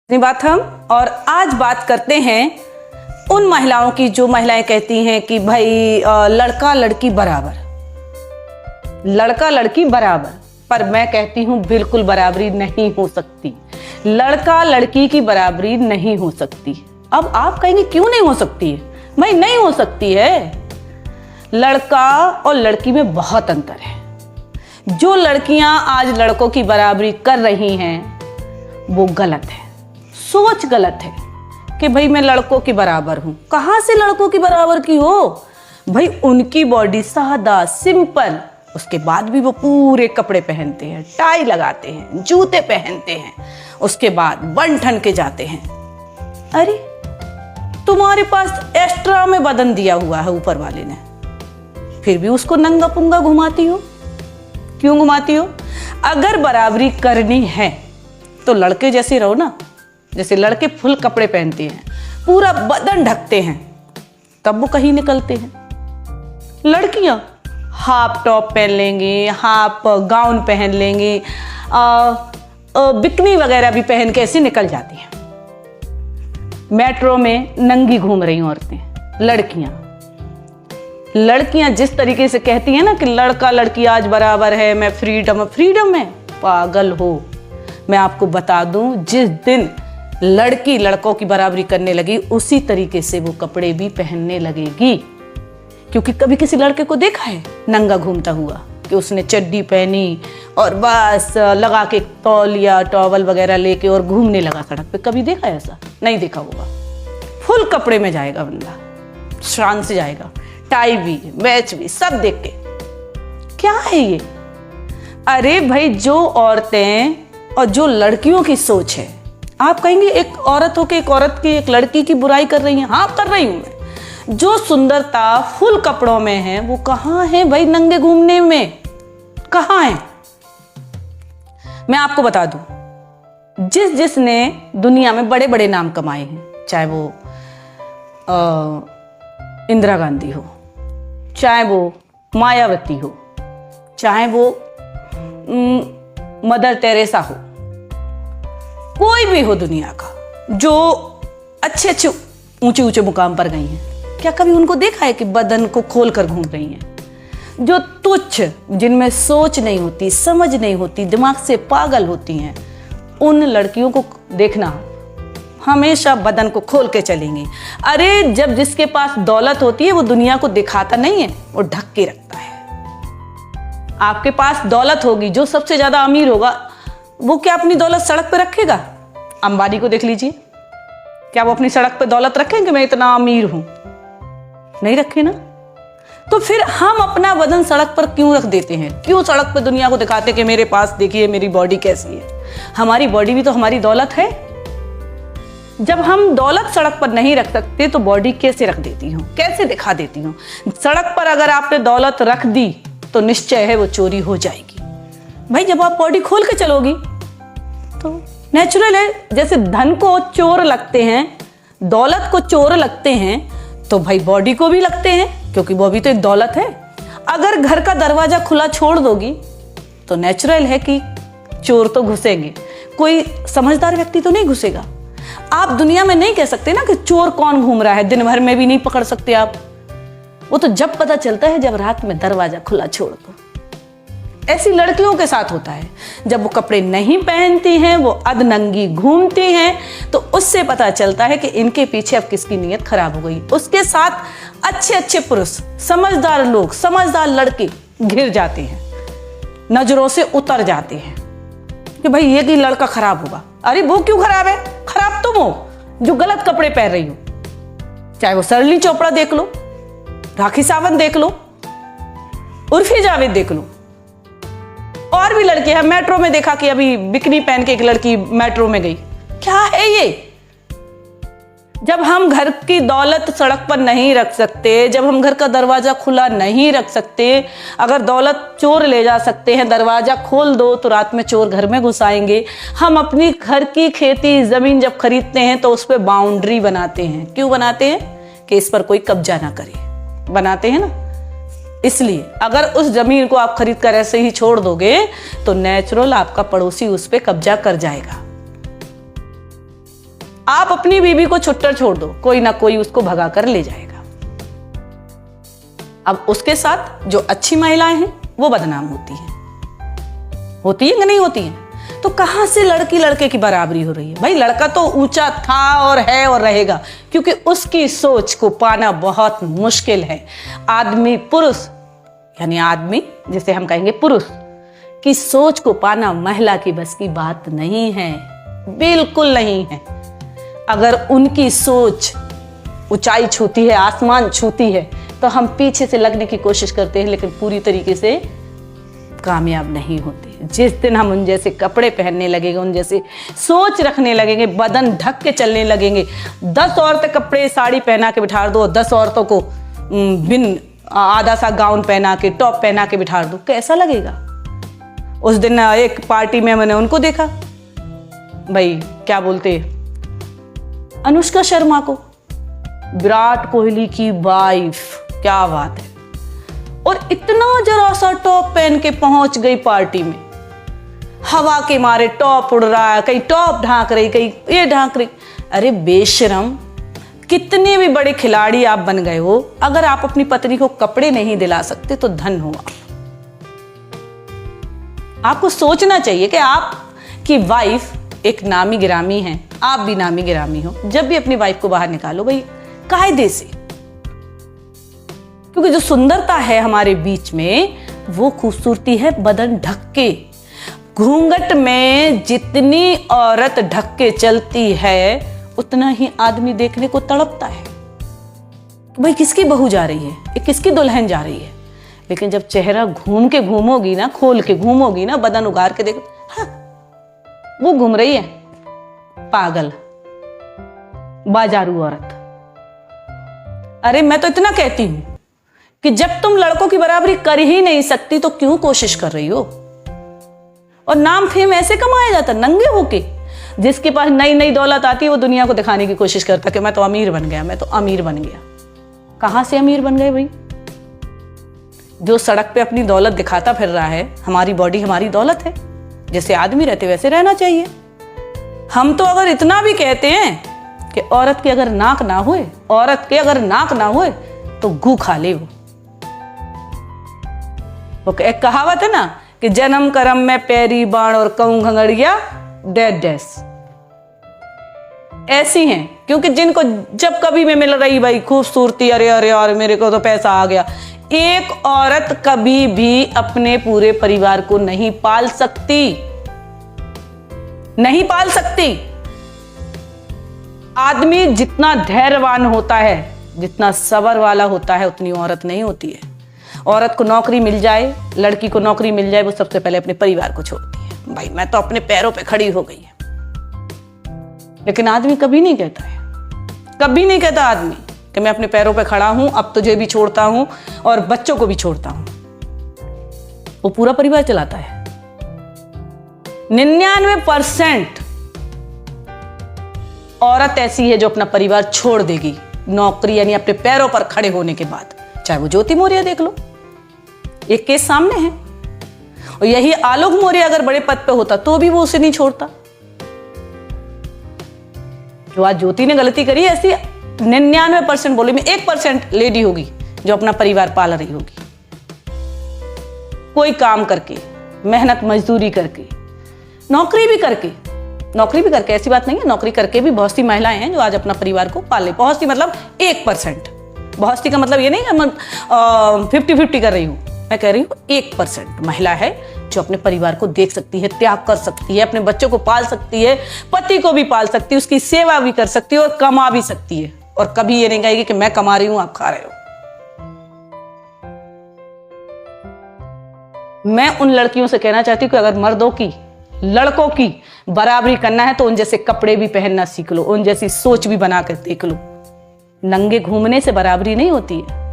बात हम और आज बात करते हैं उन महिलाओं की जो महिलाएं कहती हैं कि भाई लड़का लड़की बराबर, पर मैं कहती हूं बिल्कुल बराबरी नहीं हो सकती। लड़का लड़की की बराबरी नहीं हो सकती। अब आप कहेंगे क्यों नहीं हो सकती है? भाई नहीं हो सकती है। लड़का और लड़की में बहुत अंतर है। जो लड़कियां आज लड़कों की बराबरी कर रही हैं वो गलत है, सोच गलत है कि भाई मैं लड़कों के बराबर हूं। कहां से लड़कों की बराबर की हो? भाई उनकी बॉडी सादा सिंपल, उसके बाद भी वो पूरे कपड़े पहनते हैं, टाई लगाते हैं, जूते पहनते हैं, उसके बाद बन ठन के जाते हैं। अरे तुम्हारे पास एक्स्ट्रा में बदन दिया हुआ है ऊपर वाले ने, फिर भी उसको नंगा पुंगा घुमाती हो। क्यों घुमाती हो? अगर बराबरी करनी है तो लड़के जैसे रहो ना। जैसे लड़के फुल कपड़े पहनते हैं, पूरा बदन ढकते हैं, तब वो कहीं निकलते हैं। लड़कियां हाफ टॉप पहन लेंगी, हाफ गाउन पहन लेंगी, बिकनी वगैरह भी पहन के ऐसे निकल जाती हैं। मेट्रो में नंगी घूम रही औरतें, लड़कियां जिस तरीके से कहती हैं ना कि लड़का लड़की आज बराबर है, मैं फ्रीडम है, पागल हो। मैं आपको बता दूं, जिस दिन लड़की लड़कों की बराबरी करने लगी उसी तरीके से वो कपड़े भी पहनने लगेगी। क्योंकि कभी किसी लड़के को देखा है नंगा घूमता हुआ कि उसने चड्डी पहनी और बस लगा के तौलिया टॉवल वगैरह लेके और घूमने लगा सड़क पे? कभी देखा है ऐसा? नहीं देखा होगा। फुल कपड़े में जाएगा बंदा, शान से जाएगा, टाई भी मैच भी सब देख के। क्या है ये? अरे भाई, जो औरतें और जो लड़कियों की सोच है, आप कहेंगे एक औरत होके एक औरत की, एक लड़की की बुराई कर रही है। हाँ, कर रही हूं मैं। जो सुंदरता फुल कपड़ों में है वो कहां है भाई नंगे घूमने में? कहां है? मैं आपको बता दूं, जिसने दुनिया में बड़े बड़े नाम कमाए हैं, चाहे वो इंदिरा गांधी हो, चाहे वो मायावती हो, चाहे वो मदर टेरेसा हो, कोई भी हो दुनिया का, जो अच्छे अच्छे ऊंचे ऊंचे मुकाम पर गई हैं, क्या कभी उनको देखा है कि बदन को खोल कर घूम रही हैं? जो तुच्छ, जिनमें सोच नहीं होती, समझ नहीं होती, दिमाग से पागल होती हैं, उन लड़कियों को देखना हमेशा बदन को खोल के चलेंगी। अरे जब जिसके पास दौलत होती है वो दुनिया को दिखाता नहीं है, वो ढक के रखता है। आपके पास दौलत होगी, जो सबसे ज्यादा अमीर होगा वो क्या अपनी दौलत सड़क पे रखेगा? अंबानी को देख लीजिए, क्या वो अपनी सड़क पे दौलत रखेंगे मैं इतना अमीर हूं? नहीं रखे ना। तो फिर हम अपना बदन सड़क पर क्यों रख देते हैं? क्यों सड़क पे दुनिया को दिखाते कि मेरे पास देखिए मेरी बॉडी कैसी है? हमारी बॉडी भी तो हमारी दौलत है। जब हम दौलत सड़क पर नहीं रख सकते तो बॉडी कैसे रख देती हूँ, कैसे दिखा देती हूँ? सड़क पर अगर आपने दौलत रख दी तो निश्चय है वो चोरी हो जाएगी। भाई जब आप बॉडी खोल के चलोगी तो नेचुरल है। जैसे धन को चोर लगते हैं, दौलत को चोर लगते हैं, तो भाई बॉडी को भी लगते हैं, क्योंकि वो भी तो एक दौलत है। अगर घर का दरवाजा खुला छोड़ दोगी तो नेचुरल है कि चोर तो घुसेंगे, कोई समझदार व्यक्ति तो नहीं घुसेगा। आप दुनिया में नहीं कह सकते ना कि चोर कौन घूम रहा है, दिन भर में भी नहीं पकड़ सकते आप। वो तो जब पता चलता है जब रात में दरवाजा खुला छोड़ दो। ऐसी लड़कियों के साथ होता है, जब वो कपड़े नहीं पहनती हैं, वो अधनंगी घूमती हैं, तो उससे पता चलता है कि इनके पीछे अब किसकी नीयत खराब हो गई। उसके साथ अच्छे अच्छे पुरुष, समझदार लोग, समझदार लड़के घिर जाते हैं, नजरों से उतर जाते हैं कि भाई ये कि लड़का खराब होगा। अरे वो क्यों खराब है? खराब तुम हो जो गलत कपड़े पहन रही हो। चाहे वो सरली चोपड़ा देख लो, राखी सावंत देख लो, उर्फी जावेद देख लो, और भी लड़कियां हैं। मेट्रो में देखा कि अभी बिकनी पहन के एक लड़की मेट्रो में गई। क्या है ये? जब हम घर की दौलत सड़क पर नहीं रख सकते, जब हम घर का दरवाजा खुला नहीं रख सकते, अगर दौलत चोर ले जा सकते हैं, दरवाजा खोल दो तो रात में चोर घर में घुस आएंगे। हम अपनी घर की खेती जमीन जब खरीदते हैं तो उस पर बाउंड्री बनाते हैं। क्यों बनाते हैं? कि इस पर कोई कब्जा ना करे, बनाते हैं ना। इसलिए अगर उस जमीन को आप खरीद कर ऐसे ही छोड़ दोगे तो नेचुरल आपका पड़ोसी उस पर कब्जा कर जाएगा। आप अपनी बीवी को छुट्टर छोड़ दो, कोई ना कोई उसको भगा कर ले जाएगा। अब उसके साथ जो अच्छी महिलाएं हैं वो बदनाम होती हैं कि नहीं होती हैं? तो कहां से लड़की लड़के की बराबरी हो रही है? भाई लड़का तो ऊंचा था और है और रहेगा, क्योंकि उसकी सोच को पाना बहुत मुश्किल है। आदमी पुरुष, यानी आदमी जिसे हम कहेंगे पुरुष की सोच को पाना महिला की बस की बात नहीं है, बिल्कुल नहीं है। अगर उनकी सोच ऊंचाई छूती है, आसमान छूती है, तो हम पीछे से लगने की कोशिश करते हैं, लेकिन पूरी तरीके से कामयाब नहीं होते। जिस दिन हम उन जैसे कपड़े पहनने लगेंगे, उन जैसे सोच रखने लगेंगे, बदन ढक के चलने लगेंगे, 10 औरतें कपड़े साड़ी पहना के बिठा दो, 10 औरतों को बिन आधा सा गाउन पहना के, टॉप पहना के बिठा दो, कैसा लगेगा? उस दिन एक पार्टी में मैंने उनको देखा, भाई क्या बोलते, अनुष्का शर्मा को, विराट कोहली की वाइफ, क्या बात है। और इतना जरा सा टॉप पहन के पहुंच गई पार्टी में, हवा के मारे टॉप उड़ रहा है, कहीं टॉप ढांक रही, कहीं ये ढांक रही। अरे बेशरम, कितने भी बड़े खिलाड़ी आप बन गए हो, अगर आप अपनी पत्नी को कपड़े नहीं दिला सकते तो धन हो आप। आपको सोचना चाहिए कि आपकी वाइफ एक नामी गिरामी है, आप भी नामी गिरामी हो। जब भी अपनी वाइफ को बाहर निकालो भाई कायदे से, क्योंकि जो सुंदरता है हमारे बीच में वो खूबसूरती है बदन ढक के। घूंघट में जितनी औरत ढक के चलती है उतना ही आदमी देखने को तड़पता है, भाई किसकी बहू जा रही है, किसकी दुल्हन जा रही है। लेकिन जब चेहरा घूम के घूमोगी ना, खोल के घूमोगी ना, बदन उगार के देखो, हाँ, वो घूम रही है पागल बाजारू औरत। अरे मैं तो इतना कहती हूं कि जब तुम लड़कों की बराबरी कर ही नहीं सकती तो क्यों कोशिश कर रही हो? और नाम फेम ऐसे कमाया जाता नंगे होके। जिसके पास नई नई दौलत आती है वो दुनिया को दिखाने की कोशिश करता कि मैं तो अमीर बन गया, मैं तो अमीर बन गया। कहां से अमीर बन गए भाई? जो सड़क पे अपनी दौलत दिखाता फिर रहा है, हमारी बॉडी हमारी दौलत है, जैसे आदमी रहते वैसे रहना चाहिए। हम तो अगर इतना भी कहते हैं कि औरत की अगर नाक ना होए, औरत के अगर नाक ना होए तो गू खा ले। वो एक कहावत है ना कि जन्म करम में पैरी बाण और कहूं घंगड़िया डेड डेस, ऐसी हैं। क्योंकि जिनको जब कभी में मिल रही भाई खूबसूरती, अरे अरे यार मेरे को तो पैसा आ गया। एक औरत कभी भी अपने पूरे परिवार को नहीं पाल सकती, नहीं पाल सकती। आदमी जितना धैर्यवान होता है, जितना सबर वाला होता है, उतनी औरत नहीं होती है। औरत को नौकरी मिल जाए, लड़की को नौकरी मिल जाए, वो सबसे पहले अपने परिवार को छोड़ती है। भाई मैं तो अपने पैरों पे खड़ी हो गई है। लेकिन आदमी कभी नहीं कहता है, कभी नहीं कहता आदमी कि मैं अपने पैरों पे खड़ा हूं, अब तुझे भी छोड़ता हूं और बच्चों को भी छोड़ता हूं। वो पूरा परिवार चलाता है। 99% औरत ऐसी है जो अपना परिवार छोड़ देगी नौकरी यानी अपने पैरों पर खड़े होने के बाद। चाहे वो ज्योति मौर्य देख लो, एक केस सामने है। और यही आलोक मौर्य अगर बड़े पद पे होता तो भी वो उसे नहीं छोड़ता। जो आज ज्योति ने गलती करी, ऐसी 99% बोले में 1% लेडी होगी जो अपना परिवार पाल रही होगी, कोई काम करके, मेहनत मजदूरी करके, नौकरी भी करके। ऐसी बात नहीं है, नौकरी करके भी बहुत सी महिलाएं हैं जो आज अपना परिवार को पाले। बहुत सी मतलब 1%। बहुत सी का मतलब ये नहीं है मैं 50-50 कर रही हूं, मैं कह रही हूं 1% महिला है जो अपने परिवार को देख सकती है, त्याग कर सकती है, अपने बच्चों को पाल सकती है, पति को भी पाल सकती है, उसकी सेवा भी कर सकती है और कमा भी सकती है। और कभी ये नहीं कहेगी कि मैं कमा रही हूं आप खा रहे हो। मैं उन लड़कियों से कहना चाहती हूँ कि अगर मर्दों की, लड़कों की बराबरी करना है तो उन जैसे कपड़े भी पहनना सीख लो, उन जैसी सोच भी बना कर देख लो। नंगे घूमने से बराबरी नहीं होती है।